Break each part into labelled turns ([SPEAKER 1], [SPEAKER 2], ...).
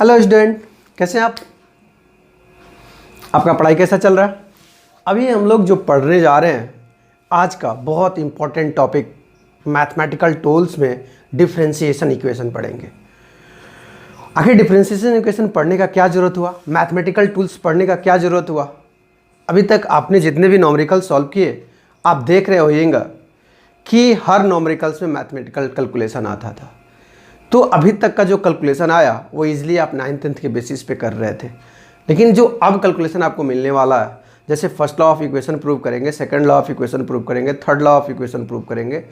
[SPEAKER 1] Hello student, कैसे हैं आप? आपका पढ़ाई कैसा चल रहा है? अभी हम लोग जो पढ़ने जा रहे हैं आज का बहुत इंपॉर्टेंट टॉपिक मैथमेटिकल टूल्स में डिफरेंशिएशन इक्वेशन पढ़ेंगे। आखिर डिफरेंशिएशन इक्वेशन पढ़ने का क्या ज़रूरत हुआ, मैथमेटिकल टूल्स पढ़ने का क्या ज़रूरत हुआ? अभी तक आपने जितने भी नॉमरिकल सॉल्व किए आप देख रहे होइएगा कि हर नॉमरिकल्स में मैथमेटिकल कैलकुलेशन आता था। तो अभी तक का जो कैलकुलेशन आया वो इजीली आप 9th-10th के बेसिस पे कर रहे थे, लेकिन जो अब कैलकुलेशन आपको मिलने वाला है, जैसे first law of equation prove करेंगे, second law of equation prove करेंगे, third law of equation prove करेंगे,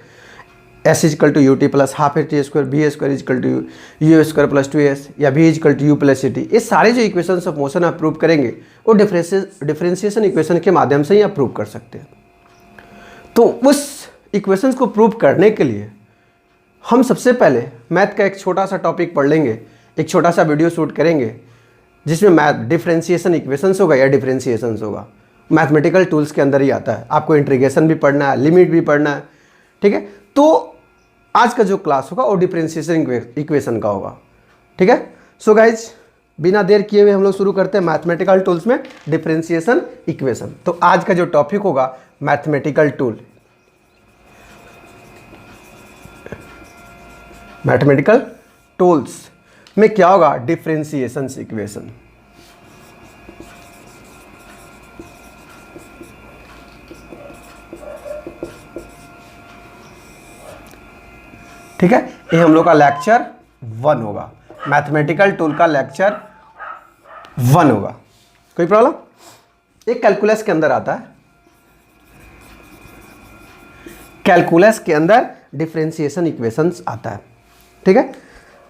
[SPEAKER 1] s equal to ut plus half t square v square equal to u square plus 2s या v equal to u plus c t, ये सारे जो equation of motion आप prove करेंगे वो differentiation equation के माध्यम से ही आप प्रूव कर सकते हैं। तो उस इक्वेशंस को प्रूव करने के लिए हम सबसे पहले मैथ का एक छोटा सा टॉपिक पढ़ लेंगे, एक छोटा सा वीडियो शूट करेंगे जिसमें मैथ डिफरेंशिएशन इक्वेशंस होगा या डिफरेंशिएशंस होगा। मैथमेटिकल टूल्स के अंदर ही आता है, आपको इंटीग्रेशन भी पढ़ना है, लिमिट भी पढ़ना है, ठीक है। तो आज का जो क्लास होगा वो डिफरेंशिएशन इक्वेशन का होगा, ठीक है। सो गाइज, बिना देर किए हुए हम लोग शुरू करते हैं मैथमेटिकल टूल्स में डिफरेंशिएशन इक्वेशन। तो आज का जो टॉपिक होगा मैथमेटिकल टूल, मैथमेटिकल टूल्स में क्या होगा, डिफरेंशिएशन इक्वेशन। ठीक है, ये हम लोग का लेक्चर 1 होगा, मैथमेटिकल टूल का लेक्चर 1 होगा। कोई प्रॉब्लम? एक कैलकुलस के अंदर आता है, कैलकुलस के अंदर डिफरेंशिएशन इक्वेशंस आता है, ठीक है।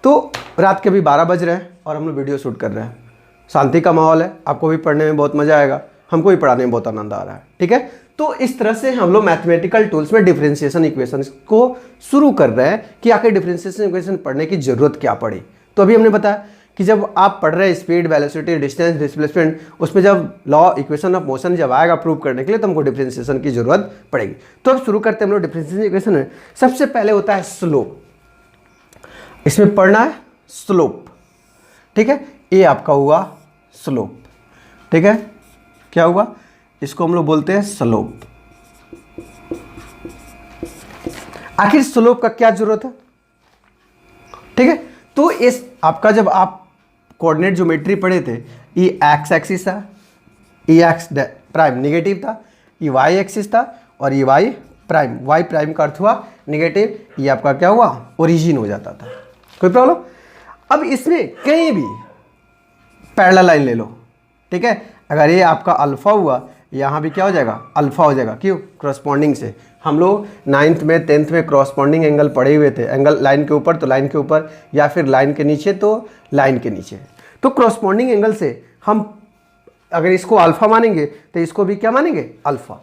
[SPEAKER 1] तो रात के भी 12 बज रहे हैं और हम लोग वीडियो शूट कर रहे हैं, शांति का माहौल है, आपको भी पढ़ने में बहुत मजा आएगा, हमको भी पढ़ाने में बहुत आनंद आ रहा है, ठीक है। तो इस तरह से हम लोग मैथमेटिकल टूल्स में डिफरेंशिएशन इक्वेशंस को शुरू कर रहे हैं कि आखिर डिफरेंशिएशन इक्वेशन पढ़ने की जरूरत क्या पड़ी। तो अभी हमने बताया कि जब आप पढ़ रहे हैं स्पीड, वेलोसिटी, डिस्टेंस, डिस्प्लेसमेंट, उसमें जब लॉ इक्वेशन ऑफ मोशन जब आएगा प्रूव करने के लिए तो हमको डिफरेंशिएशन की जरूरत पड़ेगी। तो अब शुरू करते हैं हम लोग डिफरेंशिएशन इक्वेशन में। सबसे पहले होता है स्लोप, इसमें पढ़ना है स्लोप, ठीक है। ये आपका हुआ स्लोप, ठीक है। क्या हुआ? इसको हम लोग बोलते हैं स्लोप। आखिर स्लोप का क्या जरूरत है, ठीक है। तो इस आपका जब आप कोऑर्डिनेट ज्योमेट्री पढ़े थे, ये एक्स एक्सिस था, ये एक्स प्राइम नेगेटिव था, ये वाई एक्सिस था और ये वाई प्राइम का अर्थ हुआ नेगेटिव, ये आपका क्या हुआ, ओरिजिन हो जाता था। कोई प्रॉब्लम? अब इसमें कहीं भी पैरेलल लाइन ले लो, ठीक है। अगर ये आपका अल्फा हुआ, यहाँ भी क्या हो जाएगा, अल्फा हो जाएगा। क्यों? क्रॉसपॉन्डिंग से। हम लोग 9th में 10th में क्रॉसपॉन्डिंग एंगल पढ़े हुए थे, एंगल लाइन के ऊपर तो लाइन के ऊपर, या फिर लाइन के नीचे तो लाइन के नीचे। तो क्रॉसपॉन्डिंग एंगल से हम अगर इसको अल्फा मानेंगे तो इसको भी क्या मानेंगे, अल्फा।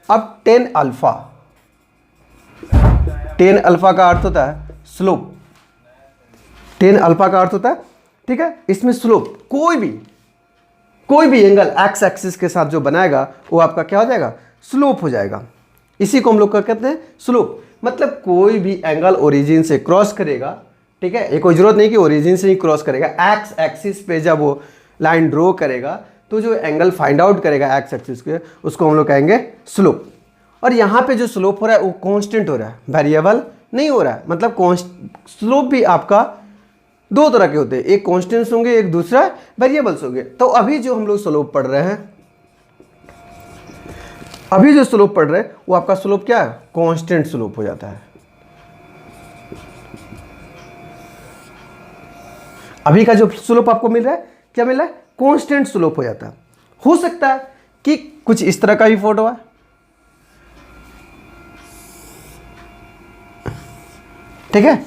[SPEAKER 1] अब टेन अल्फा का अर्थ होता है स्लोप, टेन अल्फा का अर्थ होता है, ठीक है। इसमें स्लोप कोई भी एंगल एक्स एक्सिस के साथ जो बनाएगा वो आपका क्या हो जाएगा, स्लोप हो जाएगा। इसी को हम लोग क्या कहते हैं, स्लोप। मतलब कोई भी एंगल ओरिजिन से क्रॉस करेगा, ठीक है। ये कोई जरूरत नहीं कि ओरिजिन से ही क्रॉस करेगा, एक्स एक्सिस पे जब वो लाइन ड्रॉ करेगा तो जो एंगल फाइंड आउट करेगा एक्स एक्सिस के, उसको हम लोग कहेंगे स्लोप। और यहाँ पे जो स्लोप हो रहा है वो कॉन्स्टेंट हो रहा है, वेरिएबल नहीं हो रहा है। मतलब स्लोप भी आपका दो तरह के होते हैं, एक कॉन्स्टेंट्स होंगे, एक दूसरा वेरिएबल्स होंगे। तो अभी जो हम लोग स्लोप पढ़ रहे हैं, अभी जो स्लोप पढ़ रहे हैं वो आपका स्लोप क्या है, कांस्टेंट स्लोप हो जाता है। अभी का जो स्लोप आपको मिल रहा है, क्या मिल रहा है, कांस्टेंट स्लोप हो जाता है। हो सकता है कि कुछ इस तरह का भी फोटो है, ठीक है।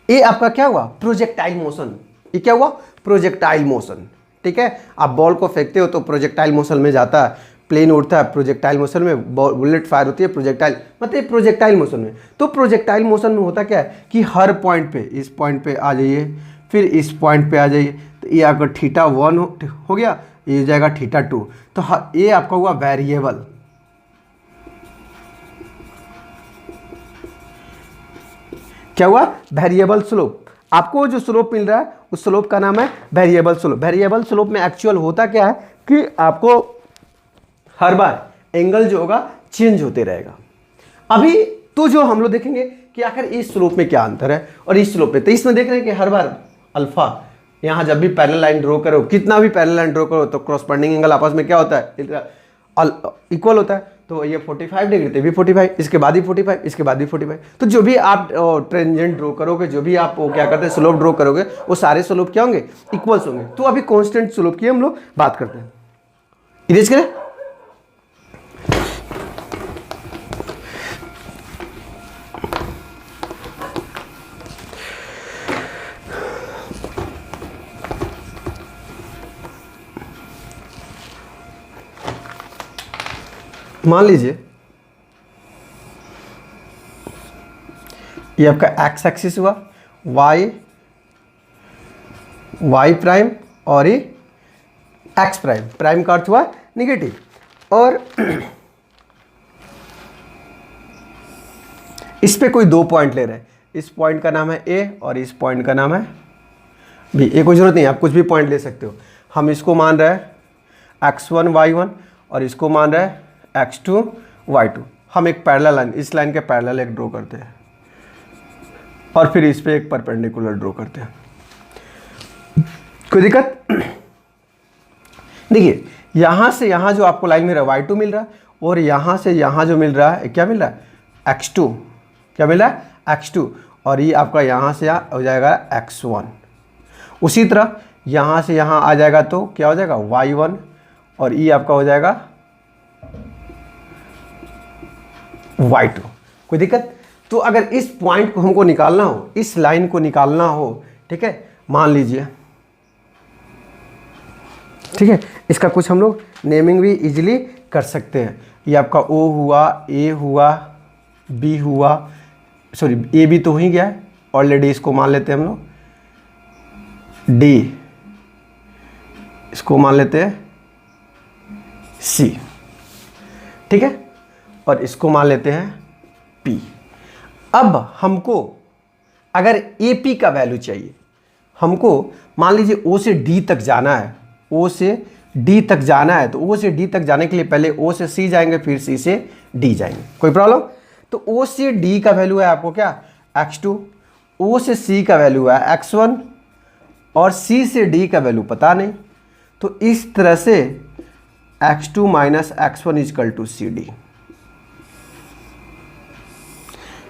[SPEAKER 1] ये आपका क्या हुआ, प्रोजेक्टाइल मोशन। ये क्या हुआ, प्रोजेक्टाइल मोशन, ठीक है। आप बॉल को फेंकते हो तो प्रोजेक्टाइल मोशन में जाता है, प्लेन उड़ता है प्रोजेक्टाइल मोशन में, बुलेट फायर होती है प्रोजेक्टाइल, मतलब प्रोजेक्टाइल मोशन में। तो प्रोजेक्टाइल मोशन में होता क्या है कि हर पॉइंट पे, इस पॉइंट पे आ जाइए, फिर इस पॉइंट पे आ जाइए, तो ये आपका θ1 हो गया, ये हो जाएगा θ2। तो ये आपका हुआ वेरिएबल, क्या हुआ, वेरिएबल स्लोप। आपको जो स्लोप मिल रहा है उस स्लोप का नाम है वेरिएबल स्लोप। वेरिएबल स्लोप में एक्चुअल होता क्या है कि आपको हर बार एंगल जो होगा चेंज होते रहेगा। अभी तो जो हम लोग देखेंगे कि आखिर इस स्लोप में क्या अंतर है और इस स्लोप में, तो इसमें देख रहे हैं कि हर बार अल्फा यहाँ जब भी पैरेलल लाइन ड्रॉ करो, कितना भी पैरेलल लाइन ड्रॉ करो, तो क्रॉसपेंडिंग एंगल आपस में क्या होता है, इक्वल होता है। तो ये 45 डिग्री, तो भी 45, इसके बाद ही 45, इसके बाद ही 45। तो जो भी आप टेंजेंट ड्रॉ करोगे, जो भी आप क्या करते हैं स्लोप ड्रॉ करोगे, वो सारे स्लोप क्या होंगे, इक्वल्स होंगे। तो अभी कांस्टेंट स्लोप की हम लोग बात करते हैं। इरेज करें। मान लीजिए ये आपका एक्स एक्सिस हुआ, वाई प्राइम और ये एक्स प्राइम, प्राइम का अर्थ हुआ निगेटिव। और इस पे कोई 2 पॉइंट ले रहे हैं, इस पॉइंट का नाम है ए और इस पॉइंट का नाम है बी। ए कोई जरूरत नहीं, आप कुछ भी पॉइंट ले सकते हो। हम इसको मान रहे हैं x1 y1 और इसको मान रहे हैं x2 y2। हम एक पैरेलल लाइन, इस लाइन के पैरेलल एक ड्रॉ करते हैं और फिर इस पे एक परपेंडिकुलर ड्रॉ करते हैं। कोई दिक्कत? देखिए यहां से यहां जो आपको लाइन मिल रहा है y2 मिल रहा है, और यहां से यहां जो मिल रहा है क्या मिल रहा है, x2। क्या मिल रहा है, x2। और ये आपका यहां से यहाँ हो जाएगा x1। उसी तरह यहां से यहां आ जाएगा तो क्या हो जाएगा, y1, और ये आपका हो जाएगा y2। कोई दिक्कत? तो अगर इस पॉइंट को हमको निकालना हो, इस लाइन को निकालना हो, ठीक है, मान लीजिए, ठीक है, इसका कुछ हम लोग नेमिंग भी इजीली कर सकते हैं। ये आपका O हुआ, A हुआ, B हुआ, सॉरी A भी तो हो ही गया है ऑलरेडी, इसको मान लेते हैं हम लोग D, इसको मान लेते हैं C, ठीक है, और इसको मान लेते हैं P। अब हमको अगर AP का वैल्यू चाहिए, हमको मान लीजिए O से D तक जाना है, O से D तक जाना है, तो O से D तक जाने के लिए पहले O से C जाएंगे, फिर C से D जाएंगे। कोई प्रॉब्लम? तो O से D का वैल्यू है आपको क्या, x2, O से C का वैल्यू है x1, और C से D का वैल्यू पता नहीं। तो इस तरह से x2 minus x1 is equal to CD,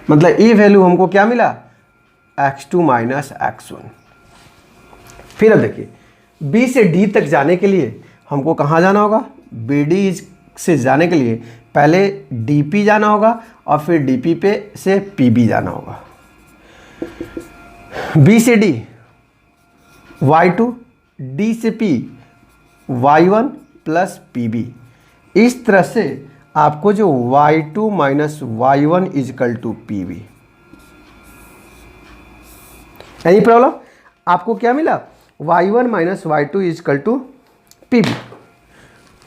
[SPEAKER 1] मतलब ये वैल्यू हमको क्या मिला, x2 माइनस x1। फिर अब देखिए B से D तक जाने के लिए हमको कहाँ जाना होगा, BD से जाने के लिए पहले DP जाना होगा और फिर DP पे से PB जाना होगा। B से D y2, D से P y1 प्लस PB। इस तरह से आपको जो y2 minus y1 equal to PB। Any problem? आपको क्या मिला, y1 minus y2 is equal to PB।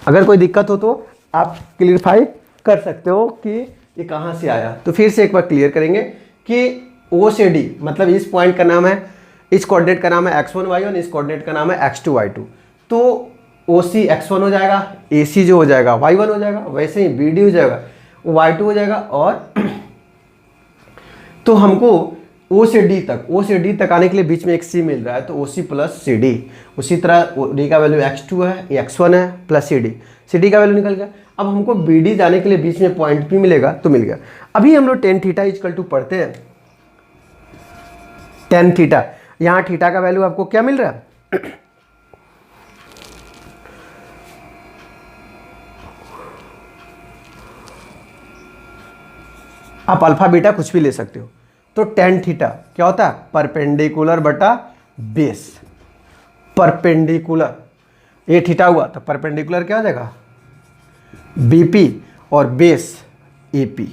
[SPEAKER 1] अगर कोई दिक्कत हो तो आप क्लियरफाई कर सकते हो कि ये कहाँ से आया। तो फिर से एक बार क्लियर करेंगे कि O से D, मतलब इस पॉइंट का नाम है, इस कोऑर्डिनेट का नाम है x1 y1, इस कोऑर्डिनेट का नाम है x2 y2। तो OC x1 हो जाएगा, AC जो हो जाएगा y1 हो जाएगा, वैसे ही BD हो जाएगा y2 हो जाएगा। और तो हमको O से D तक आने के लिए बीच में एक C मिल रहा है, तो OC प्लस CD। उसी तरह D का वैल्यू x2 है, ये x1 है, प्लस CD का वैल्यू निकल गया। अब हमको BD जाने के लिए बीच में पॉइंट P मिलेगा, तो मिल गया। अभी हम लोग tan थीटा इजकल टू पढ़ते हैं, tan थीटा। यहाँ थीटा का वैल्यू आपको क्या मिल रहा है, आप अल्फा बीटा कुछ भी ले सकते हो। तो tan थीटा क्या होता है, परपेंडिकुलर बटा बेस। परपेंडिकुलर, ये थीटा हुआ तो परपेंडिकुलर क्या हो जाएगा, BP, और बेस AP,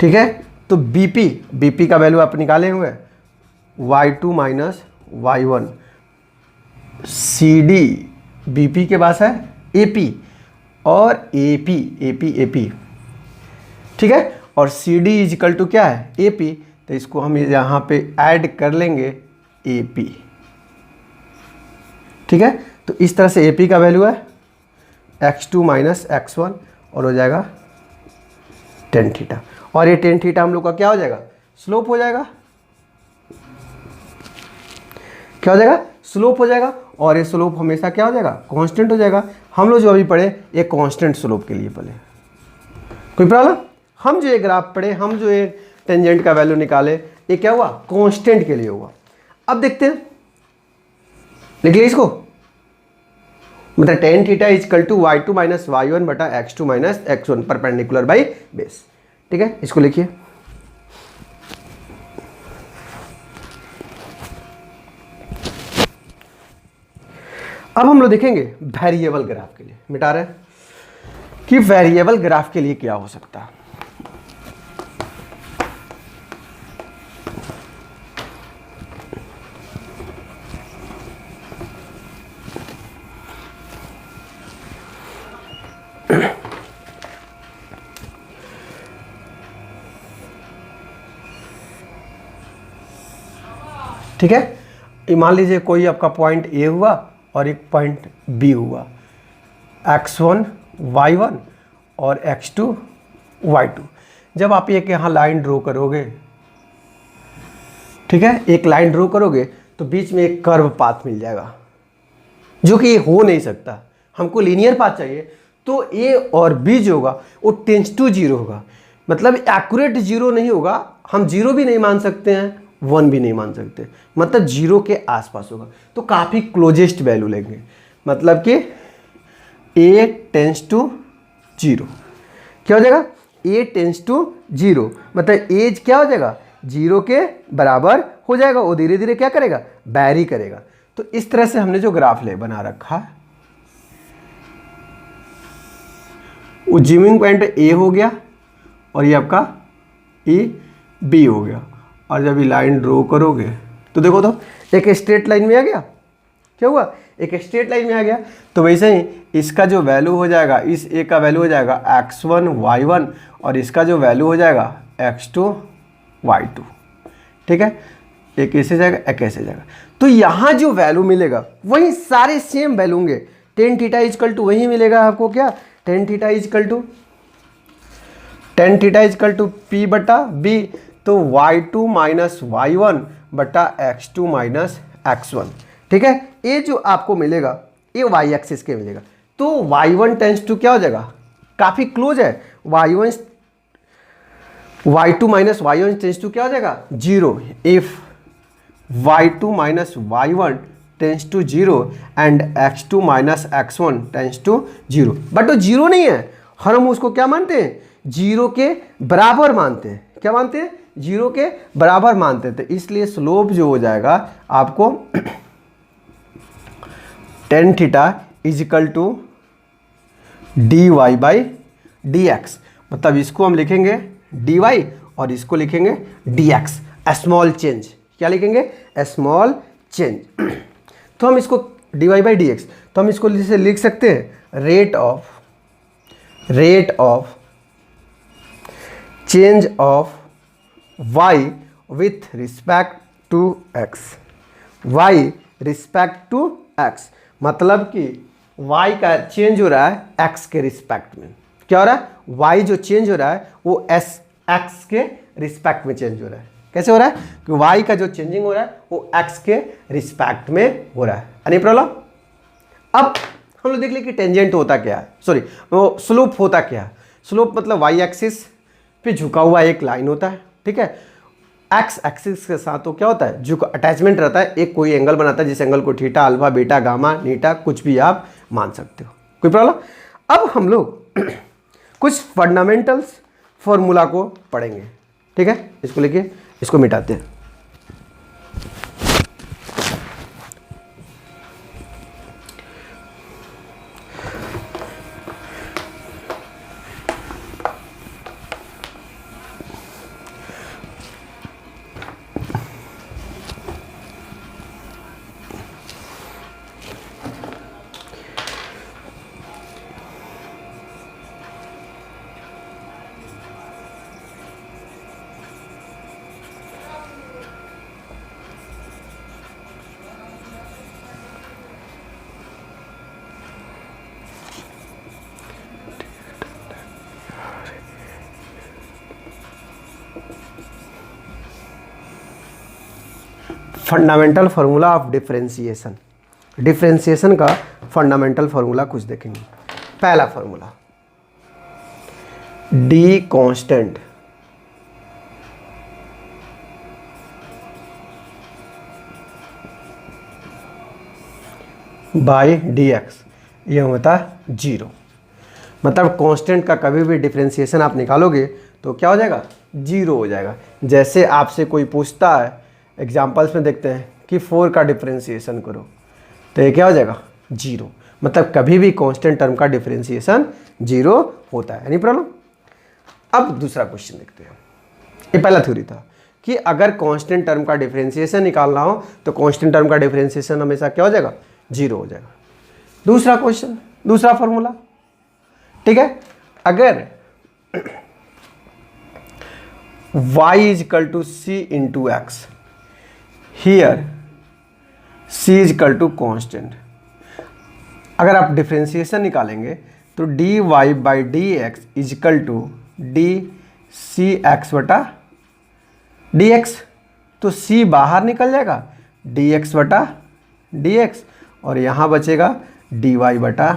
[SPEAKER 1] ठीक है। तो BP का वैल्यू आप निकाले हुए y2 minus y1, CD BP के पास है AP, और AP, ठीक है। और CD इजिकल टू क्या है, AP, तो इसको हम यहाँ पे ऐड कर लेंगे AP। ठीक है, तो इस तरह से AP का वैल्यू है x2 माइनस x1 और हो जाएगा tan थीटा। और ये tan थीटा हम लोग का क्या हो जाएगा, स्लोप हो जाएगा। क्या हो जाएगा, स्लोप हो जाएगा। और ये स्लोप हमेशा क्या हो जाएगा, कांस्टेंट हो जाएगा। हम लोग जो अभी पढ़े ये कांस्टेंट स्लोप के लिए पढ़े, कोई प्रॉब्लम। हम जो ये ग्राफ पढ़े, हम जो ये टेंजेंट का वैल्यू निकाले, ये क्या हुआ, कांस्टेंट के लिए हुआ। अब देखते हैं, लिख लिया इसको, मतलब tan theta equal to y2 minus y1 बटा x2 minus x1 perpendicular by base. ठीक है, इसको लिखिए। अब हम लोग देखेंगे वेरिएबल ग्राफ के लिए, मिटा रहे हैं कि वेरिएबल ग्राफ के लिए क्या हो सकता है। ठीक है, ये मान लीजिए कोई आपका पॉइंट A हुआ और एक पॉइंट B हुआ, x1 y1 और x2 y2। जब आप एक यहाँ लाइन ड्रॉ करोगे, ठीक है, एक लाइन ड्रॉ करोगे तो बीच में एक कर्व पाथ मिल जाएगा, जो कि ये हो नहीं सकता। हमको लीनियर पाथ चाहिए, तो A और B जो होगा वो टेंस टू 0 होगा, मतलब एक्यूरेट 0 नहीं होगा। हम 0 भी नहीं मान सकते हैं, 1 भी नहीं मान सकते, मतलब 0 के आसपास होगा। तो काफ़ी क्लोजेस्ट वैल्यू लेंगे, मतलब कि A टेंस टू 0। क्या हो जाएगा, A टेंस टू 0, मतलब एज क्या हो जाएगा, 0 के बराबर हो जाएगा। वो धीरे धीरे क्या करेगा, वैरी करेगा। तो इस तरह से हमने जो ग्राफ ले बना रखा है, वो जिमिंग पॉइंट A हो गया और ये आपका E B हो गया। और जब ये लाइन ड्रॉ करोगे तो देखो, तो एक स्ट्रेट लाइन में आ गया। क्या हुआ, एक स्ट्रेट लाइन में आ गया। तो वैसे ही इसका जो वैल्यू हो जाएगा, इस A का वैल्यू हो जाएगा x1 y1 और इसका जो वैल्यू हो जाएगा x2 y2। ठीक है, एक ऐसे जाएगा, एक ऐसे जाएगा। तो यहाँ जो वैल्यू मिलेगा वही सारे सेम वैल्यू होंगे। tan थीटा इजकल टू वही मिलेगा आपको, क्या, tan theta equal to P बटा B। तो y2 माइनस y1 बटा x2 माइनस x1। ठीक है, ये जो आपको मिलेगा ये y एक्सिस के मिलेगा। तो y1 टेंस टू क्या हो जाएगा, काफ़ी क्लोज है। y2 minus y1 tends to क्या हो जाएगा, 0। If y2 minus y1 tends to 0 and x2 minus x1 tends to 0, but वो 0 नहीं है, हम उसको क्या मानते हैं, 0 के बराबर मानते हैं। क्या मानते हैं, 0 के बराबर मानते हैं। तो इसलिए स्लोप जो हो जाएगा आपको tan theta equal to dy by dx, मतलब इसको हम लिखेंगे dy और इसको लिखेंगे dx, स्मॉल चेंज। क्या लिखेंगे, स्मॉल चेंज। तो हम इसको dy बाई dx, तो हम इसको लिख सकते हैं rate of change of y with respect to x, y respect to x, मतलब कि y का चेंज हो रहा है x के रिस्पेक्ट में। क्या हो रहा है, y जो चेंज हो रहा है वो x के रिस्पेक्ट में चेंज हो रहा है। कैसे हो रहा है, कि y का जो चेंजिंग हो रहा है वो x के रिस्पेक्ट में हो रहा है। Any problem. अब हम लोग देख लें कि टेंजेंट होता क्या है, सॉरी वो स्लोप होता क्या है। स्लोप मतलब y एक्सिस पे झुका हुआ एक लाइन होता है। ठीक है, एक्स एक्सिस के साथ तो क्या होता है, जो अटैचमेंट रहता है, एक कोई एंगल बनाता है, जिस एंगल को थीटा, अल्फा, बीटा, गामा, नीटा कुछ भी आप मान सकते हो, कोई प्रॉब्लम। अब हम लोग कुछ फंडामेंटल्स फॉर्मूला को पढ़ेंगे। ठीक है, इसको लेके इसको मिटाते हैं। Fundamental formula of differentiation, differentiation का फंडामेंटल फार्मूला कुछ देखेंगे। पहला formula D constant by d x, ये होता है 0। मतलब कांस्टेंट का कभी भी डिफरेंशिएशन आप निकालोगे तो क्या हो जाएगा, 0 हो जाएगा। जैसे आपसे कोई पूछता है, एग्जांपल्स में देखते हैं कि 4 का डिफरेंशिएशन करो, तो ये क्या हो जाएगा, 0। मतलब कभी भी कांस्टेंट टर्म का डिफरेंशिएशन 0 होता है, एनी प्रॉब्लम। अब दूसरा क्वेश्चन देखते हैं। ये पहला थ्योरी था कि अगर कांस्टेंट टर्म का डिफरेंशिएशन निकालना हो तो कांस्टेंट टर्म का डिफरेंशिएशन हमेशा क्या हो जाएगा, 0 हो जाएगा। दूसरा क्वेश्चन, दूसरा फॉर्मूला, ठीक है। अगर y is equal to c into x, here c is equal to constant, अगर आप डिफरेंशिएशन निकालेंगे तो d y by d x is equal to d c x बटा डी एक्स। तो c बाहर निकल जाएगा, डी एक्स बटा डी एक्स, और यहाँ बचेगा डी वाई बटा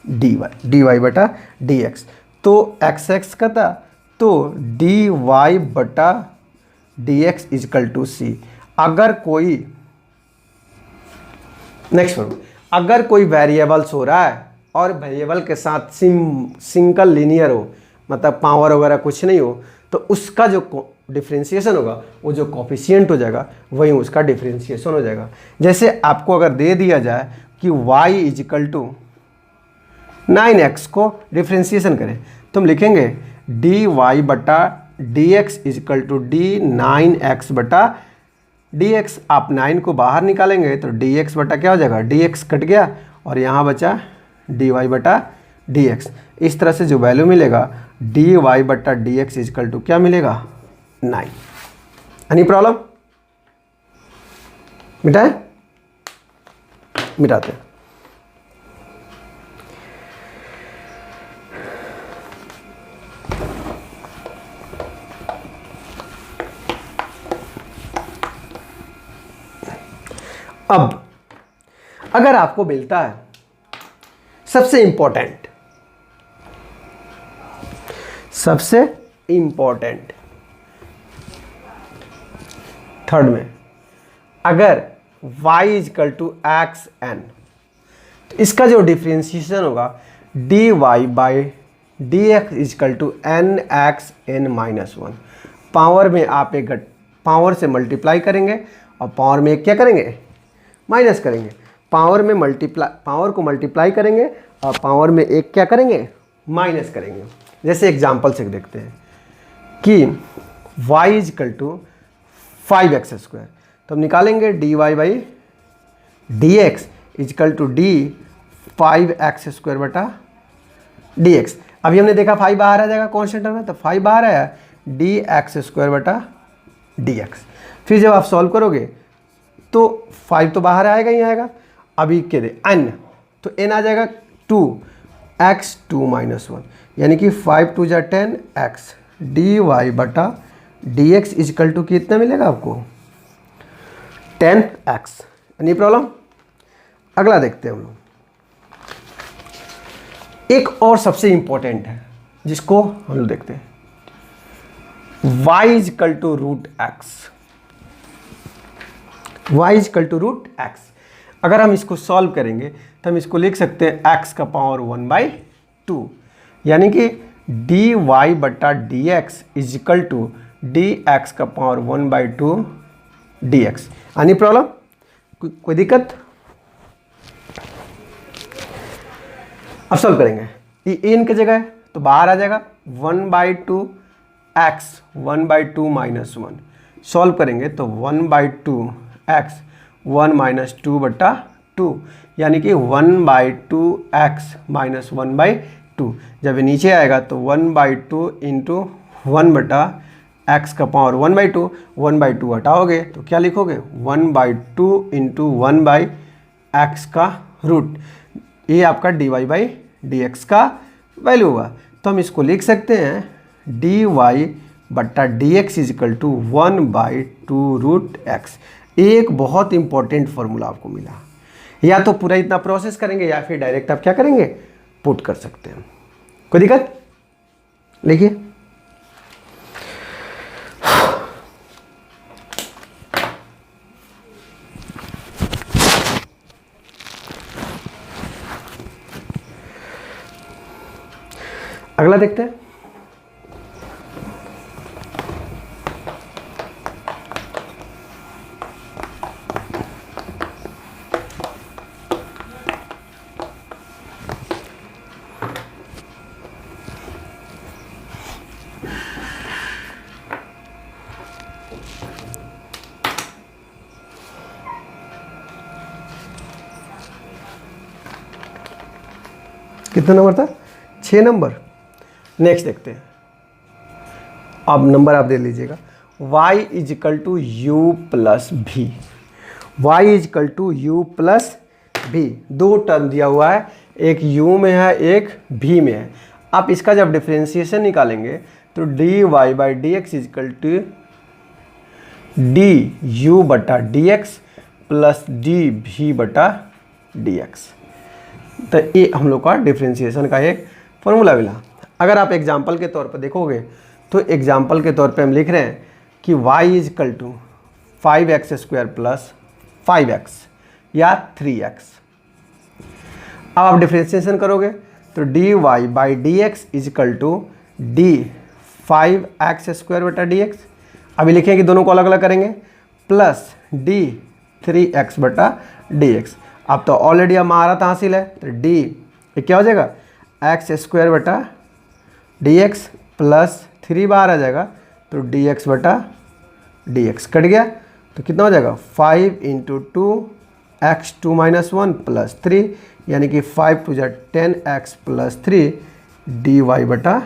[SPEAKER 1] डी वाई, डी वाई बटा डी एक्स। तो एक्स एक्स का था तो डी वाई बटा डी एक्स इजकल टू सी। अगर कोई नेक्स्ट अगर कोई वेरिएबल्स हो रहा है और वेरिएबल के साथ सिंगल लीनियर हो, मतलब पावर वगैरह कुछ नहीं हो, तो उसका जो डिफरेंशिएशन होगा वो जो कोफिशिएंट हो जाएगा वही उसका डिफरेंशिएशन हो जाएगा। जैसे आपको अगर दे दिया जाए कि y is equal to 9x को डिफरेंशिएशन करें तो हम लिखेंगे डी वाई बटा d x is equal to d 9x बटा डी एक्स। आप 9 को बाहर निकालेंगे तो डी एक्स बटा क्या हो जाएगा, डी एक्स कट गया और यहाँ बचा डी वाई बटा डी एक्स। इस तरह से जो वैल्यू मिलेगा डी वाई बटा d x is equal to क्या मिलेगा, 9। Any problem? मिटाए, मिटाते हैं। अब अगर आपको मिलता है सबसे इंपॉर्टेंट थर्ड में, अगर y is equal to x n, तो इसका जो डिफरेंशिएशन होगा d y by d x is equal to n x n minus 1। Power में आप एक पावर से मल्टीप्लाई करेंगे और पावर में एक क्या करेंगे, माइनस करेंगे। पावर को मल्टीप्लाई करेंगे और पावर में एक क्या करेंगे, माइनस करेंगे। जैसे एग्जांपल से देखते हैं कि y is equal to 5x square, तो हम निकालेंगे d y by d x equal to d 5x square बटा डी एक्स। अभी हमने देखा 5 बाहर आ जाएगा कॉन्स्टेंट में, तो 5 बाहर आया, डी एक्स स्क्वायर बटा डी एक्स। फिर जब आप सॉल्व करोगे तो 5 तो बाहर आएगा ही आएगा। अभी के दे n, तो n आ जाएगा 2x 2 माइनस 1, यानी कि 5 2 जा 10x डी वाई बटा डी एक्स इजकल टू कितना मिलेगा आपको, 10x। Any problem? अगला देखते हैं हम लोग। एक और सबसे इंपॉर्टेंट है जिसको हम लोग देखते हैं, y is equal to root x. y is equal to root x. अगर हम इसको सॉल्व करेंगे तो हम इसको लिख सकते हैं x का पावर 1/2, यानी कि डी वाई बटा d x is equal to d x का power 1/2 d x. Any problem? कोई दिक्कत? अब सॉल्व करेंगे, ये n की जगह है तो बाहर आ जाएगा 1/2 x 1/2 माइनस 1। सॉल्व करेंगे तो 1/2 x 1 माइनस 2 बटा 2, यानी कि 1/2 x माइनस 1/2। जब ये नीचे आएगा तो 1/2 इंटू 1 बटा x का पावर 1/2, 1/2 हटाओगे तो क्या लिखोगे, 1/2 इंटू 1/x का रूट। ये आपका d y by d x का वैल्यू होगा। तो हम इसको लिख सकते हैं डी वाई बट्टा d x is equal to 1/2√x। एक बहुत इंपॉर्टेंट फॉर्मूला आपको मिला। या तो पूरा इतना प्रोसेस करेंगे या फिर डायरेक्ट आप क्या करेंगे, पुट कर सकते हैं। कोई दिक्कत? लिखिए। अगला देखते हैं। कितना नंबर था? 6 नंबर। नेक्स्ट देखते हैं। अब नंबर आप दे लीजिएगा। y is equal to u plus v. y is equal to u plus v. दो टर्म दिया हुआ है, एक u में है एक v में है। आप इसका जब डिफ्रेंशिएशन निकालेंगे तो dy by d x is equal to d u बटा d x plus d v बटा डी एक्स। तो ये हम लोग का डिफ्रेंशिएशन का एक फॉर्मूला मिला। अगर आप एग्जाम्पल के तौर पर देखोगे तो एग्जाम्पल के तौर पे हम लिख रहे हैं कि y is equal to 5x² plus 5x या 3x। अब आप डिफ्रेंशिएशन करोगे तो dy by d x is equal to d 5x² बटा डी एक्स। अभी लिखें कि दोनों को अलग अलग करेंगे, प्लस डी 3x बटा डी एक्स। अब तो ऑलरेडी हमारा तो हासिल है, तो डी ये क्या हो जाएगा, x² बटा डी एक्स प्लस 3 बाहर आ जाएगा तो डी एक्स बटा डी एक्स कट गया। तो कितना हो जाएगा 5 इंटू 2 x2 - 1 प्लस 3 यानी कि 5 टू 10x प्लस 3 डी वाई बटा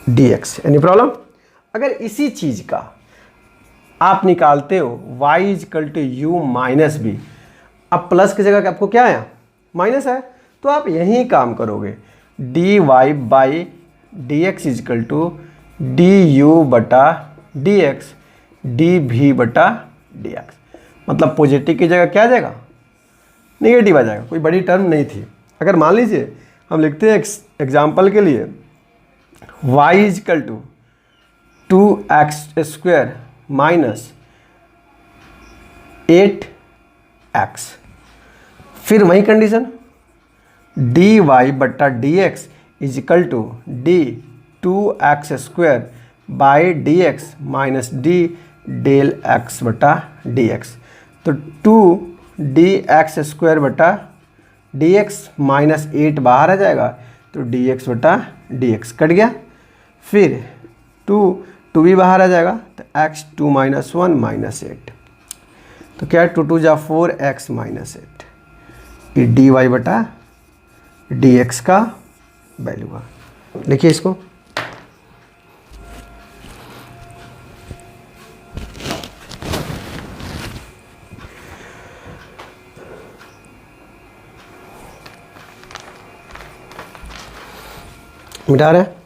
[SPEAKER 1] डी एक्स। Any problem? अगर इसी चीज़ का आप निकालते हो y is equal to u minus b, अब प्लस की जगह आपको क्या आया, माइनस है, तो आप यही काम करोगे। D y by d x is equal to d u बटा डी एक्स डी भी बटा डी एक्स। मतलब पॉजिटिव की जगह क्या आ जाएगा, नेगेटिव आ जाएगा। कोई बड़ी टर्म नहीं थी। अगर मान लीजिए हम लिखते हैं एग्जाम्पल के लिए y is equal to 2x² minus 8x, फिर वही कंडीशन डी वाई बट्टा d x is equal to d 2x² by d x minus d del x बटा डी एक्स। तो 2dx² बटा डी एक्स माइनस 8 बाहर आ जाएगा तो डी एक्स बटा डी एक्स कट गया। फिर 2 भी बाहर आ जाएगा तो x2 - 1 माइनस 8, तो क्या है 2 2 जा 4x माइनस 8, ये डी वाई बटा डी एक्स का वैल्यू है। लिखिए इसको। मिटा रहे हैं।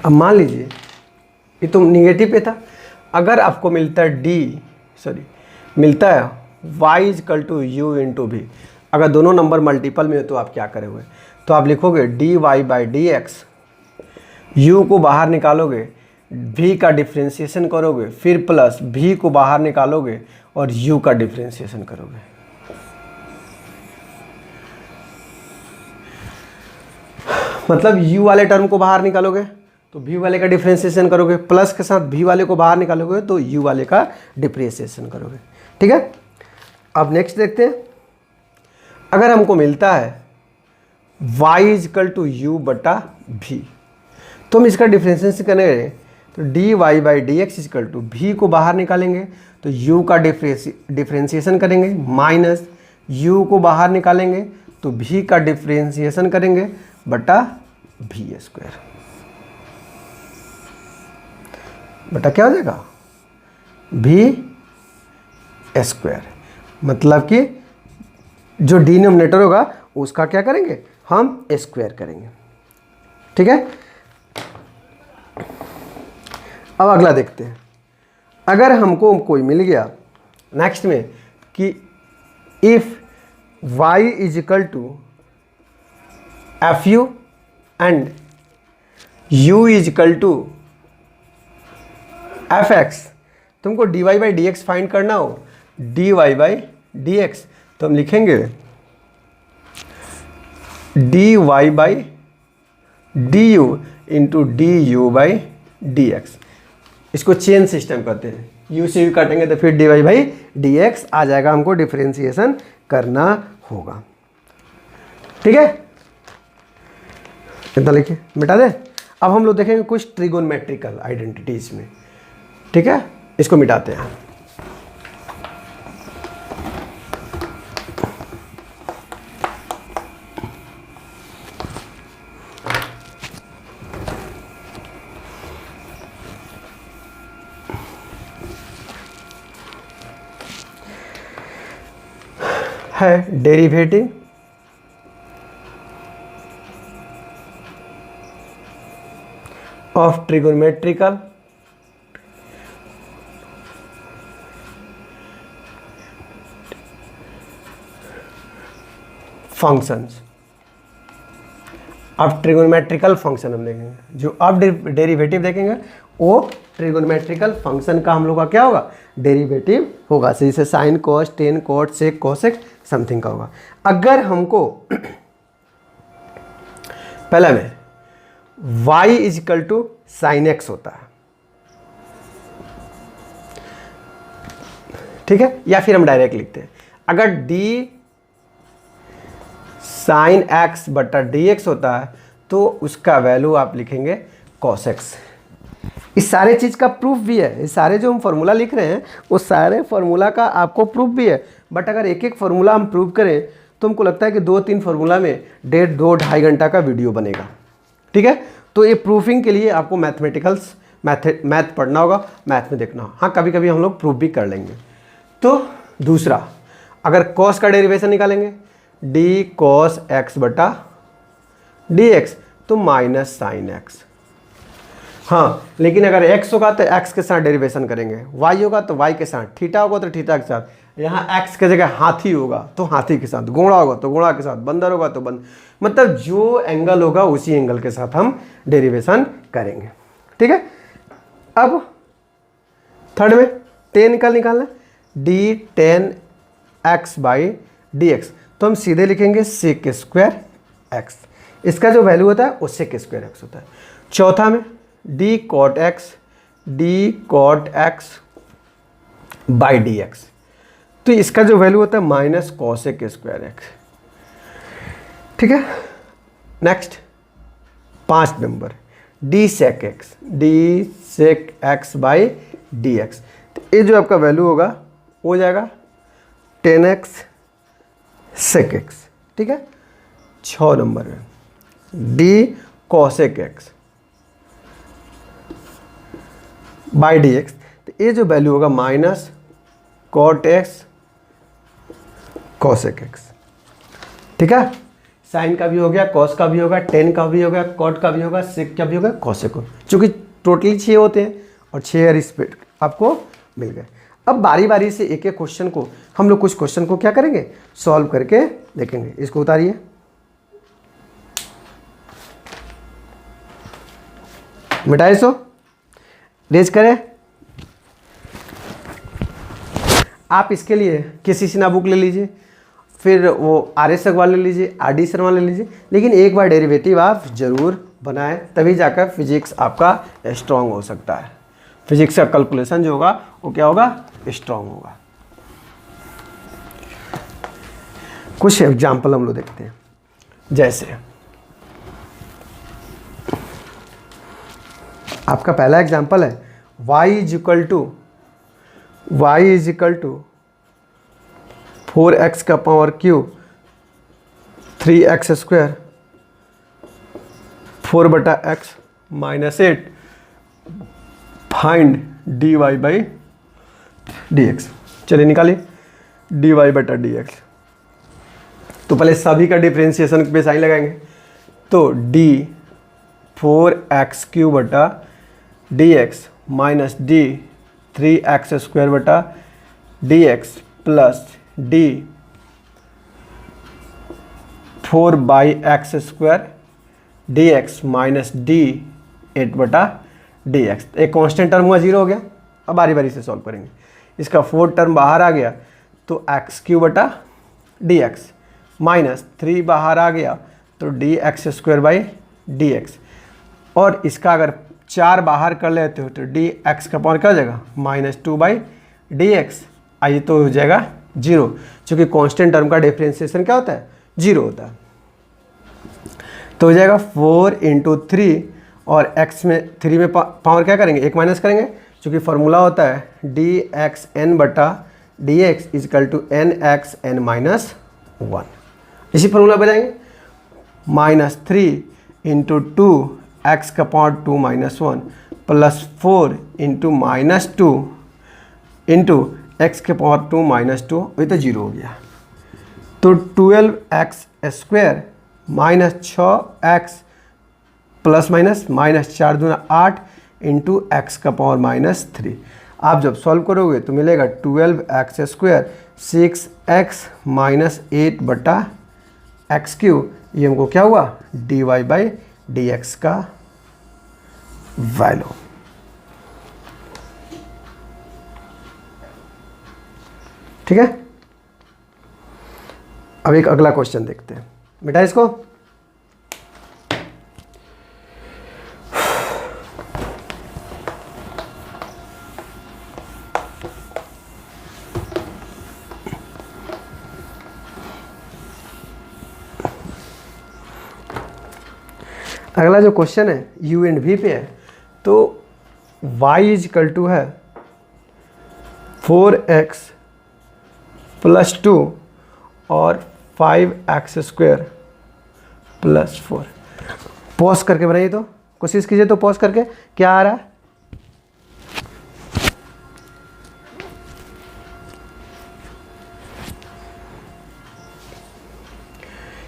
[SPEAKER 1] अब मान लीजिए ये तो निगेटिव पे था। अगर आपको मिलता है मिलता है y is equal to u into v, अगर दोनों नंबर मल्टीपल में हो तो आप क्या करोगे, तो आप लिखोगे d y by d x, u को बाहर निकालोगे, v का डिफ्रेंशिएशन करोगे, फिर प्लस v को बाहर निकालोगे और u का डिफ्रेंशिएशन करोगे। मतलब u वाले टर्म को बाहर निकालोगे तो v वाले का डिफ्रेंशिएशन करोगे, प्लस के साथ v वाले को बाहर निकालोगे तो u वाले का डिफ्रेंशिएशन करोगे। ठीक है। अब नेक्स्ट देखते हैं। अगर हमको मिलता है y इजिकल टू यू बटा v, तो हम इसका डिफ्रेंशिएशन करेंगे तो d y by d x is equal to v को बाहर निकालेंगे तो u का डिफ्रेंशिएशन करेंगे, माइनस u को बाहर निकालेंगे तो v का डिफ्रेंशिएशन करेंगे, बटा भी स्क्वायर बटा क्या हो जाएगा भी स्क्वायर। मतलब कि जो डिनोमिनेटर होगा उसका क्या करेंगे हम स्क्वायर करेंगे। ठीक है, अब अगला देखते हैं। अगर हमको कोई मिल गया नेक्स्ट में कि if y is equal to f u and u is equal to f x, तुमको d y by d x find करना हो, d y by d x, तो हम लिखेंगे d y by d u into d u by d x. इसको chain system कहते हैं, u से यू काटेंगे तो फिर d y by d x आ जाएगा, हमको डिफरेंशिएशन करना होगा। ठीक है, कितना लिखिए मिटा दे। अब हम लोग देखेंगे कुछ ट्रिगोनमेट्रिकल आइडेंटिटीज में। ठीक है, इसको मिटाते हैं। है डेरिवेटिव ऑफ ट्रिगोनमेट्रिकल फंक्शंस। अब ट्रिगोनमेट्रिकल फंक्शन हम देखेंगे, जो अब डेरिवेटिव देखेंगे वो ट्रिगोनमेट्रिकल फंक्शन का हम लोग का क्या होगा डेरिवेटिव होगा। जैसे sine cos tan cot sec cosec something का होगा। अगर हमको पहला में y is equal to sine x होता है, ठीक है, या फिर हम डायरेक्ट लिखते हैं अगर d साइन एक्स बटा डी एक्स होता है तो उसका वैल्यू आप लिखेंगे कॉस एक्स। इस सारे चीज़ का प्रूफ भी है, इस सारे जो हम फार्मूला लिख रहे हैं वो सारे फार्मूला का आपको प्रूफ भी है। बट अगर एक एक फार्मूला हम प्रूव करें तो हमको लगता है कि 2-3 फार्मूला में 1.5-2-2.5 घंटा का वीडियो बनेगा। ठीक है, तो ये प्रूफिंग के लिए आपको मैथमेटिकल्स मैथ पढ़ना होगा, मैथ में देखना होगा। हाँ, कभी कभी हम लोग प्रूफ भी कर लेंगे। तो दूसरा, अगर कॉस का डेरिवेशन निकालेंगे डी कॉस एक्स बटा डी एक्स तो माइनस साइन एक्स। हाँ, लेकिन अगर x होगा तो x के साथ डेरिवेशन करेंगे, y होगा तो y के साथ, थीटा होगा तो थीटा के साथ, यहाँ x के जगह हाथी होगा तो हाथी के साथ, घोड़ा होगा तो घोड़ा के साथ, बंदर होगा तो बंदर, मतलब जो एंगल होगा उसी एंगल के साथ हम डेरिवेशन करेंगे। ठीक है, अब थर्ड में टेन का निकालना D ten x by d x, तो हम सीधे लिखेंगे सेक स्क्वायर एक्स। इसका जो वैल्यू होता है वो सेक स्क्वायर एक्स होता है। चौथा में d cot x by d x, तो इसका जो वैल्यू होता है माइनस कॉसेक स्क्वायर एक्स। ठीक है, next 5 number d sec x by d x, तो ये जो आपका वैल्यू होगा वो हो जाएगा 10x सेक एक्स। ठीक है, 6 नंबर में d cosec x by d x, तो ये जो वैल्यू होगा minus cot x cosec x. ठीक है, साइन का भी हो गया, कॉस का भी होगा, टेन का भी होगा, कॉट का भी होगा, सेक का भी होगा, कॉसेक को, चूँकि टोटली 6 होते हैं और 6 रिस्पेक्ट आपको मिल गए। अब बारी बारी से एक एक क्वेश्चन को हम लोग कुछ क्वेश्चन को क्या करेंगे सॉल्व करके देखेंगे। इसको उतारिए, मिटाए सो रेज करें। आप इसके लिए किसी से ना बुक ले लीजिए, फिर वो आर एस अग्रवाल ले लीजिए, आर डी शर्मा ले लीजिए, लेकिन एक बार डेरिवेटिव आप जरूर बनाएं, तभी जाकर फिजिक्स आपका स्ट्रांग हो सकता है। फिजिक्स का कैलकुलेशन जो होगा वो क्या होगा स्ट्रांग होगा। कुछ एग्जाम्पल हम लोग देखते हैं, जैसे आपका पहला एग्जाम्पल है y is equal to 4x का power cube 3x square 4/x minus 8 find dy/dx। चलिए निकालिए dy/dx। तो पहले सभी का डिफ्रेंशिएशन पे साइन लगाएंगे। तो d 4x³ minus d 3x² plus d 4/x² dx minus d 8/dx। एक कांस्टेंट टर्म हुआ, 0 हो गया। अब बारी बारी से सॉल्व करेंगे। इसका 4 टर्म बाहर आ गया तो x³ माइनस 3 बाहर आ गया तो dx²/dx। और इसका अगर 4 बाहर कर लेते हो तो dx का पावर क्या हो जाएगा -2/dx। आइए तो हो जाएगा 0, क्योंकि कांस्टेंट टर्म का डिफरेंशिएशन क्या होता है 0 होता है। तो हो जाएगा 4 × 3 और x में 3 में पावर क्या करेंगे 1 माइनस करेंगे, क्योंकि फार्मूला होता है dxn/dx = nxn-1। इसी फार्मूला पे जाएंगे -3 × 2x² -1 प्लस 4 × -2 × x² वही तो 0 हो गया। तो 12x² minus 6x plus minus -4 दूना 8 × x⁻³ आप जब सॉल्व करोगे तो मिलेगा 12x² 6x माइनस 8/x³। ये हमको क्या हुआ dy/dx का वैल्यू। ठीक है। अब एक अगला क्वेश्चन देखते हैं बेटा। इसको अगला जो क्वेश्चन है u एंड v पे है। तो y = है 4x + 2 और 5x² + 4। पॉज करके बनाइए, तो कोशिश कीजिए तो पॉज करके क्या आ रहा है।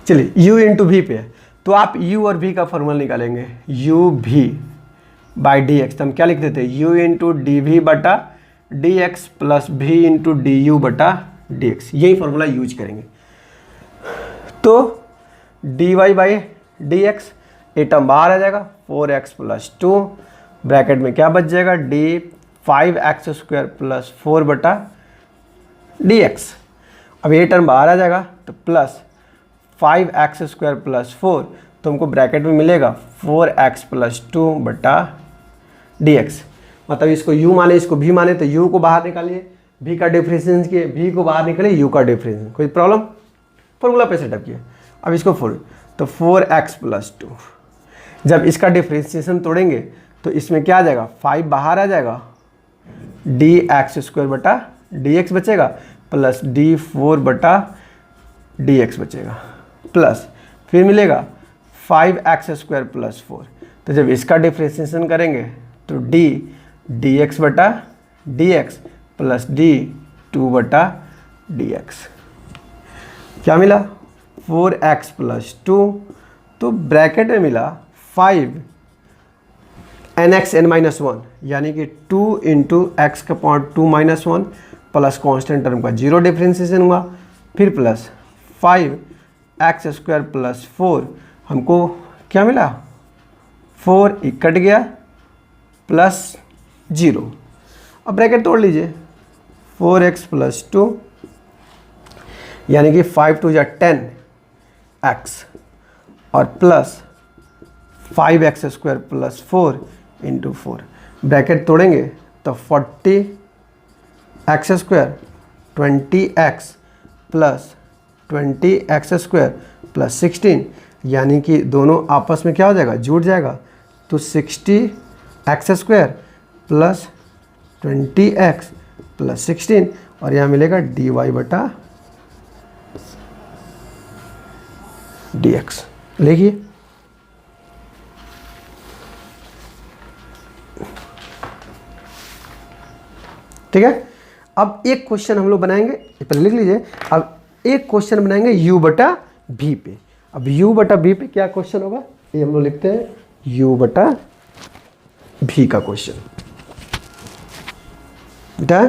[SPEAKER 1] चलिए u × v पे है तो आप u और v का फॉर्मूला निकालेंगे uv/dx। तो हम क्या लिख देते हैं u × dv/dx plus v × du/dx। यही फॉर्मूला यूज करेंगे। तो dy/dx ये टर्म बाहर आ जाएगा 4x + 2 ब्रैकेट में क्या बच जाएगा d 5x² + 4/dx। अब ये टर्म बाहर आ जाएगा तो प्लस 5x² + 4 तो हमको ब्रैकेट में मिलेगा 4x + 2/dx। मतलब इसको u माने इसको v माने तो u को बाहर निकालिए, v का डिफरेंशिएशन किए, v को बाहर निकालिए, u का डिफरेंशिएशन। कोई प्रॉब्लम? फॉर्मूला पे सेटअप किए। अब इसको तो 4x + 2 जब इसका डिफरेंशिएशन तोड़ेंगे तो इसमें क्या आ जाएगा 5 बाहर आ जाएगा dx² बचेगा प्लस d4/dx बचेगा प्लस फिर मिलेगा 5x² + 4। तो जब इसका डिफरेंशिएशन करेंगे तो dx/dx प्लस d2/dx क्या मिला 4x + 2। तो ब्रैकेट में मिला 5 nxn-1 यानी कि 2 × x⁻² - 1 प्लस कॉन्स्टेंट टर्म का 0 डिफरेंशिएशन हुआ, फिर प्लस 5x² + 4 हमको क्या मिला 4 कट गया प्लस 0। अब ब्रैकेट तोड़ लीजिए 4x + 2 यानी कि 5 × 2 = 10x और प्लस 5x² + 4 × 4 ब्रैकेट तोड़ेंगे तो 40x² 20x प्लस 20x² + 16 यानी कि दोनों आपस में क्या हो जाएगा जुड़ जाएगा। तो 60x² प्लस 20x प्लस 16 और यहाँ मिलेगा dy/dx। लिखिए ठीक है। अब एक क्वेश्चन हम लोग बनाएंगे, पहले लिख लीजिए। अब एक क्वेश्चन बनाएंगे u बटा v पे। अब u बटा v पे क्या क्वेश्चन होगा, ये हम लोग लिखते हैं u बटा v का क्वेश्चन बेटा।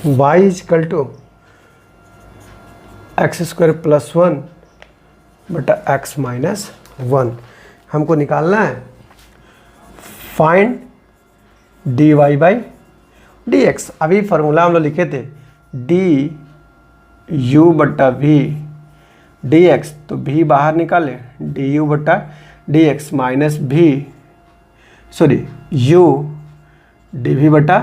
[SPEAKER 1] y is equal to x square plus 1 बटा एक्स माइनस 1 हमको निकालना है। Find d y by d x. अभी फार्मूला हम लोग लिखे थे डी यू बटा वी डी एक्स, तो भी बाहर निकाले डी यू बटा d x minus v u d v बटा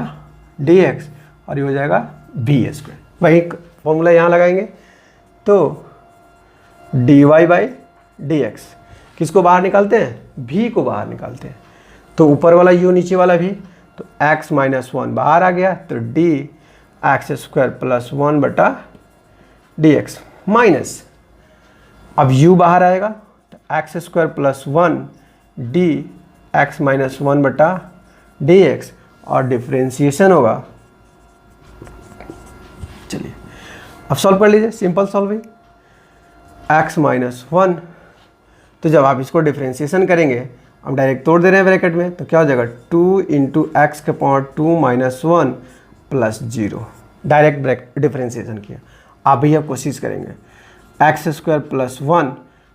[SPEAKER 1] डी एक्स, और ये हो जाएगा बी स्क्वायर। वही फॉर्मूला यहाँ लगाएंगे तो d y by d x, किसको बाहर निकालते हैं, भी को बाहर निकालते हैं, तो ऊपर वाला यू नीचे वाला भी, तो एक्स माइनस 1 बाहर आ गया, तो डी एक्स स्क्वायर प्लस 1 बटा डी एक्स माइनस, अब यू बाहर आएगा तो x square plus 1 D x minus 1 बटा डी एक्स, और डिफ्रेंशिएशन होगा। चलिए अब सॉल्व कर लीजिए, सिंपल सॉल्विंग। x माइनस 1, तो जब आप इसको डिफ्रेंशिएशन करेंगे, हम डायरेक्ट तोड़ दे रहे हैं ब्रैकेट में, तो क्या हो जाएगा 2 इंटू एक्स के power 2 minus 1 plus 0। Direct differentiation किया। आप भी अब कोशिश करेंगे एक्स स्क्वायर प्लस 1,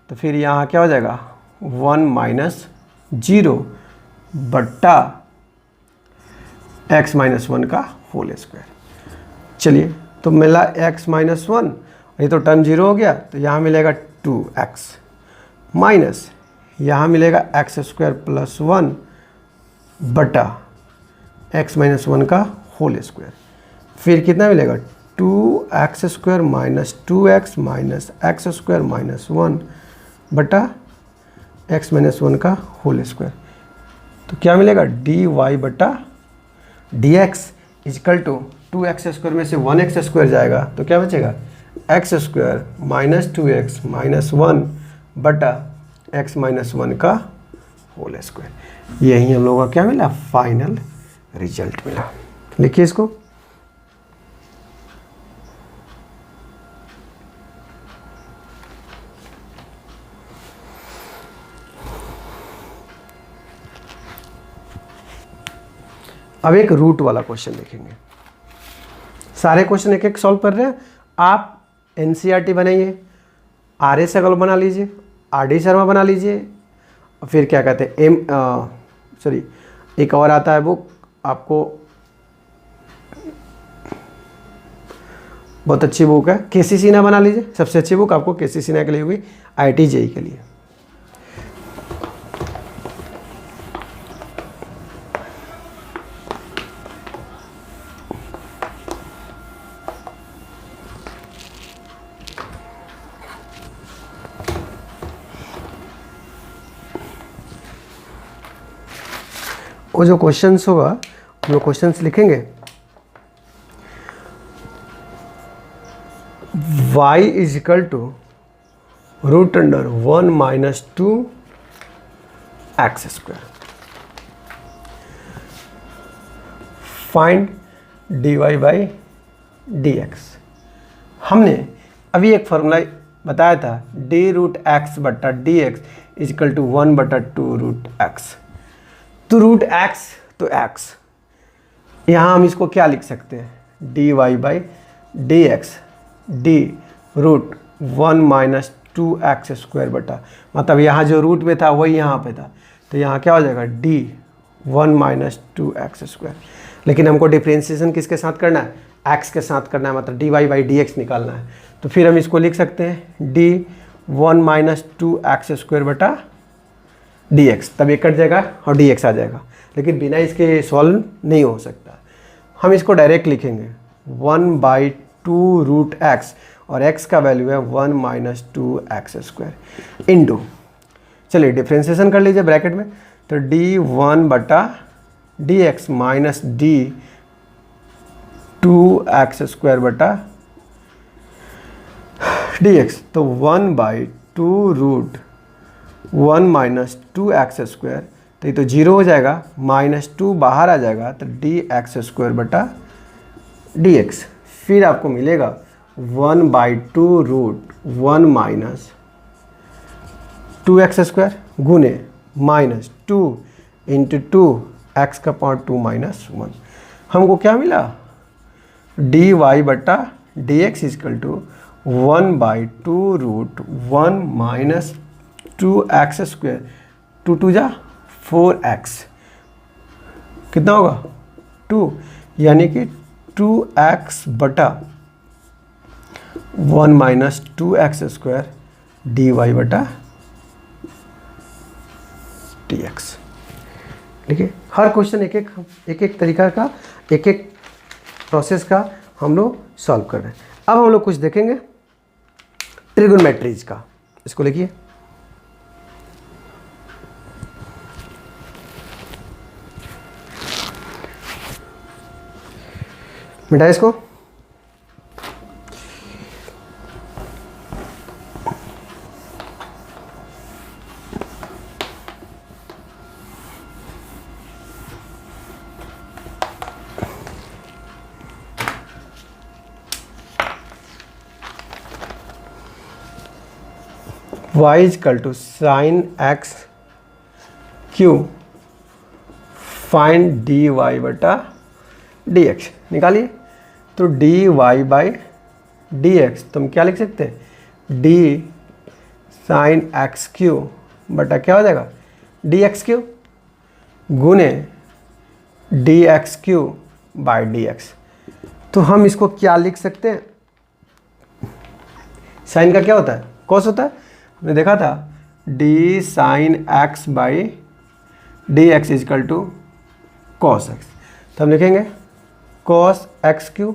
[SPEAKER 1] तो फिर यहाँ क्या हो जाएगा 1 माइनस 0 बट्टा एक्स माइनस 1 का होल स्क्वायर। चलिए तो मिला x माइनस 1, ये तो टर्म 0 हो गया, तो यहाँ मिलेगा 2x माइनस यहाँ मिलेगा एक्स स्क्वायर प्लस 1 बटा x माइनस 1 का होल स्क्वायर। फिर कितना मिलेगा 2x square minus 2x minus x square minus 1 बटा x माइनस 1 का होल स्क्वायर। तो क्या मिलेगा dy बटा dx is equal to 2x square में से 1x स्क्वायर जाएगा, तो क्या बचेगा x square minus 2x minus 1 बटा x माइनस 1 का होल स्क्वायर। यही हम लोगों का क्या मिला, फाइनल रिजल्ट मिला। लिखिए इसको। अब एक रूट वाला क्वेश्चन देखेंगे। सारे क्वेश्चन एक एक सॉल्व कर रहे हैं। आप एनसीईआरटी बनाइए, आर एस अग्रवाल बना लीजिए, आर डी शर्मा बना लीजिए, फिर क्या कहते हैं एक और आता है बुक, आपको बहुत अच्छी बुक है, केसी सिन्हा बना लीजिए। सबसे अच्छी बुक आपको केसी सिन्हा के लिए हुई, आईआईटी जेईई के लिए। वो जो क्वेश्चंस होगा हम लोग क्वेश्चंस लिखेंगे। y is equal to root under 1 minus 2 x square. Find d y by d x. हमने अभी एक फॉर्मूला बताया था डी रूट एक्स बटा d x is equal to 1 बटा 2 रूट एक्स। तो रूट एक्स तो एक्स, यहाँ हम इसको क्या लिख सकते हैं d y by d x d root 1 minus 2 x square बटा, मतलब यहाँ जो रूट में था वही यहाँ पे था, तो यहाँ क्या हो जाएगा डी 1 माइनस 2 एक्स स्क्वायर। लेकिन हमको डिफ्रेंशिएशन किसके साथ करना है, एक्स के साथ करना है, मतलब d y by d x निकालना है। तो फिर हम इसको लिख सकते हैं डी 1 माइनस 2 एक्स स्क्वायर बटा डी एक्स, तब ये कट जाएगा और डी एक्स आ जाएगा, लेकिन बिना इसके सॉल्व नहीं हो सकता। हम इसको डायरेक्ट लिखेंगे 1 बाई 2√x और x का वैल्यू है 1 माइनस 2x² इंटू, चलिए डिफ्रेंसिएशन कर लीजिए ब्रैकेट में, तो d1/dx माइनस d2x² तो 1/2√1 माइनस 2x², तो ये तो 0 हो जाएगा, -2 बाहर आ जाएगा तो dx²/dx, फिर आपको मिलेगा 1/2√1 माइनस 2x² गुने -2 इंटू 2x का पावर 2 माइनस 1, हमको क्या मिला, dy/dx is equal to 1/2√1 minus 2x², 2 2 जा 4x, कितना होगा 2, यानी कि 2x/1 माइनस 2x² dy/dx। देखिए हर क्वेश्चन एक एक तरीका का, एक एक प्रोसेस का हम लोग सॉल्व कर रहे हैं। अब हम लोग कुछ देखेंगे ट्रिगोनोमेट्रीज का, इसको लिखिए, मिटाइए इसको। y is equal to sine x cube, find dy/dx, निकालिए। तो dy/dx तो हम क्या लिख सकते हैं, d साइन एक्स क्यू बटा क्या हो जाएगा dx³ गुने dx³/dx। तो हम इसको क्या लिख सकते हैं, साइन का क्या होता है, कॉस होता है, हमने देखा था d sine x/dx is equal to cos x, तो हम लिखेंगे कॉस x³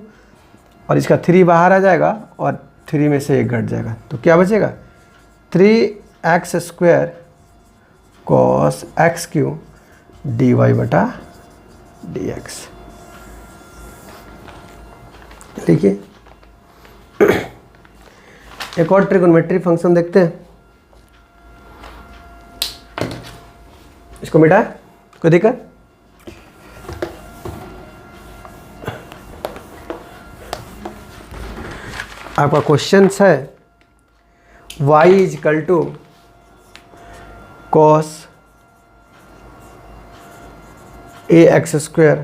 [SPEAKER 1] और इसका 3 बाहर आ जाएगा और 3 में से 1 घट जाएगा, तो क्या बचेगा 3x² कॉस x³ dy/dx। देखिए एक और ट्रिगोनोमेट्री फंक्शन देखते हैं, इसको मिटाए, कोई दिक्कत, आपका क्वेश्चन है y is equal to cos ax²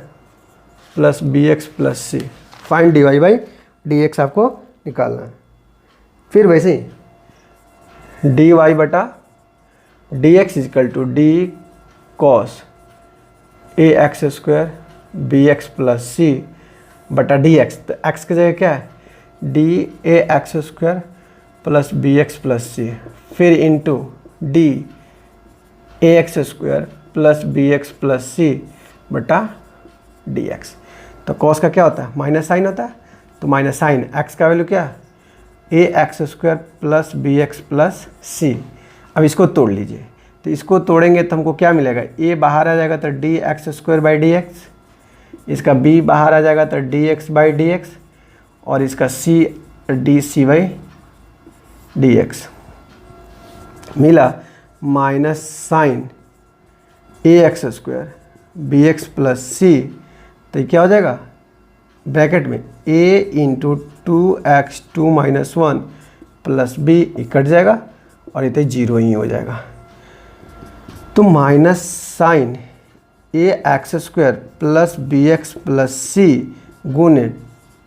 [SPEAKER 1] plus bx plus c, find dy/dx आपको निकालना है। फिर वैसे ही dy/dx is equal to d cos ax² bx plus c बटा dx, तो x की जगह क्या है dax² plus bx plus c, फिर into dax² plus bx plus c बटा dx। तो कॉस का क्या होता है, माइनस साइन होता है, तो माइनस साइन x का वैल्यू क्या है ax² प्लस bx प्लस सी। अब इसको तोड़ लीजिए, तो इसको तोड़ेंगे तो हमको क्या मिलेगा, a बाहर आ जाएगा तो dx²/dx, इसका b बाहर आ जाएगा तो dx/dx और इसका c dc/dx मिला, minus sine ax² bx plus c, तो ये क्या हो जाएगा ब्रैकेट में a into 2x² minus 1 plus b cut जाएगा और ये तो 0 ही हो जाएगा। तो minus sine ax² plus bx plus c गुने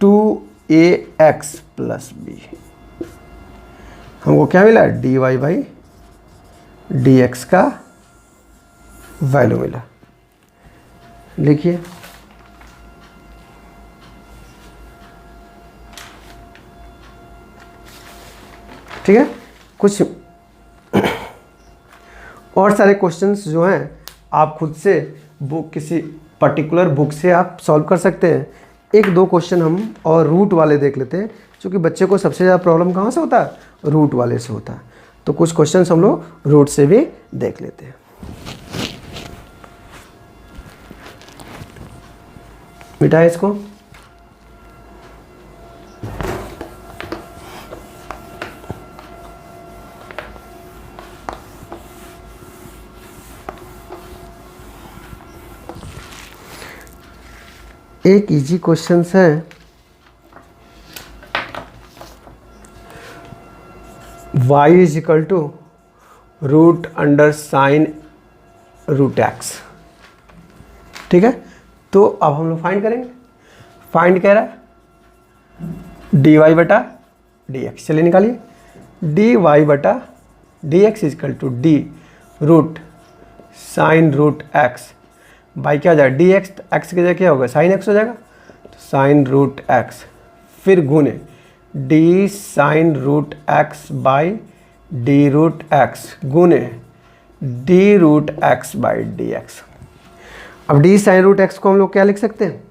[SPEAKER 1] 2ax प्लस b, हमको क्या मिला dy/dx का वैल्यू मिला। लिखिए ठीक है, कुछ और सारे क्वेश्चंस जो हैं आप खुद से बुक, किसी पर्टिकुलर बुक से आप सॉल्व कर सकते हैं। एक दो क्वेश्चन हम और रूट वाले देख लेते हैं, क्योंकि बच्चे को सबसे ज़्यादा प्रॉब्लम कहाँ से होता है, रूट वाले से होता है। तो कुछ क्वेश्चंस हम लोग रूट से भी देख लेते हैं। मिटाए इसको। एक इजी क्वेश्चन है, y is equal to root under sine root x. ठीक है, तो अब हम लोग फाइंड करेंगे। फाइंड कह रहा है डी वाई बटा डी एक्स, चलिए निकालिए। डी वाई बटा d x is equal to d root sine root x by क्या हो जाएगा, डी एक्स, एक्स की जगह क्या होगा, साइन एक्स हो जाएगा, तो साइन रूट एक्स, फिर गुने d sine root x by d root x गुने d root x by d x. अब डी साइन रूट एक्स को हम लोग क्या लिख सकते हैं,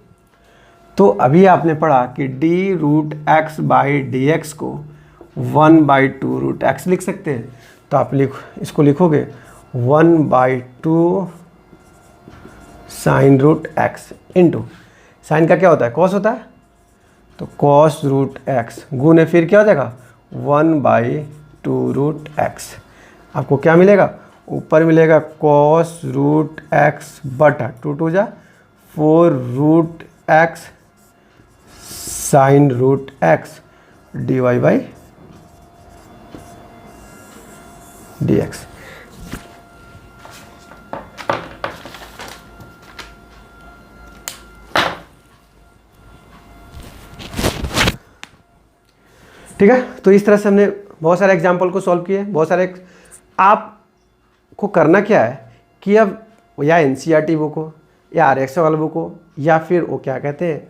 [SPEAKER 1] तो अभी आपने पढ़ा कि d root x by d x को 1/2 रूट एक्स लिख सकते हैं। तो आप इसको लिखोगे 1/2 sine root x into sine का क्या होता है, कॉस होता है, तो कॉस रूट एक्स गुने फिर क्या हो जाएगा 1/2 रूट एक्स। आपको क्या मिलेगा, ऊपर मिलेगा कॉस रूट एक्स बटा 2 2 जा 4 root x sine root x d y by d x. ठीक है, तो इस तरह से हमने बहुत सारे एग्जाम्पल को सॉल्व किए, बहुत सारे। आपको करना क्या है कि अब या एनसीईआरटी बुक हो या आरएक्स वाला बुक हो या फिर वो क्या कहते हैं